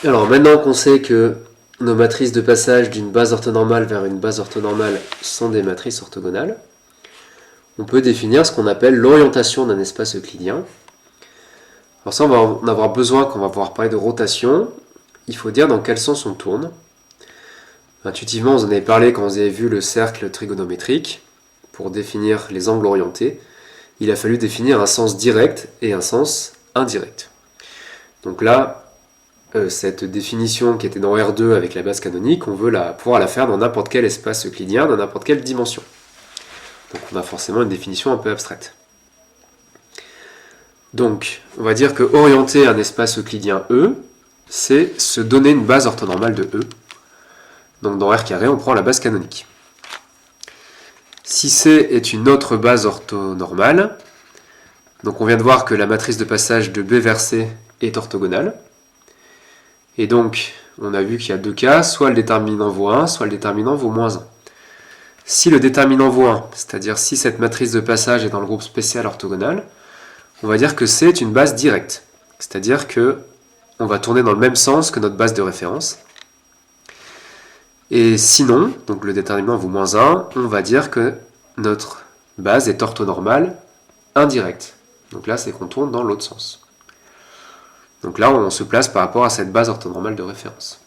Alors maintenant qu'on sait que nos matrices de passage d'une base orthonormale vers une base orthonormale sont des matrices orthogonales, on peut définir ce qu'on appelle l'orientation d'un espace euclidien. Alors ça, on va en avoir besoin quand on va pouvoir parler de rotation. Il faut dire dans quel sens on tourne. Intuitivement, vous en avez parlé quand vous avez vu le cercle trigonométrique. Pour définir les angles orientés, il a fallu définir un sens direct et un sens indirect. Donc là, cette définition qui était dans R2 avec la base canonique, on veut pouvoir la faire dans n'importe quel espace euclidien, dans n'importe quelle dimension. Donc on a forcément une définition un peu abstraite. Donc, on va dire que orienter un espace euclidien E, c'est se donner une base orthonormale de E. Donc dans R carré, on prend la base canonique. Si C est une autre base orthonormale, donc on vient de voir que la matrice de passage de B vers C est orthogonale. Et donc, on a vu qu'il y a deux cas, soit le déterminant vaut 1, soit le déterminant vaut moins 1. Si le déterminant vaut 1, c'est-à-dire si cette matrice de passage est dans le groupe spécial orthogonal, on va dire que C est une base directe. C'est-à-dire que on va tourner dans le même sens que notre base de référence. Et sinon, donc le déterminant vaut moins 1, on va dire que notre base est orthonormale indirecte. Donc là, c'est qu'on tourne dans l'autre sens. Donc là, on se place par rapport à cette base orthonormale de référence.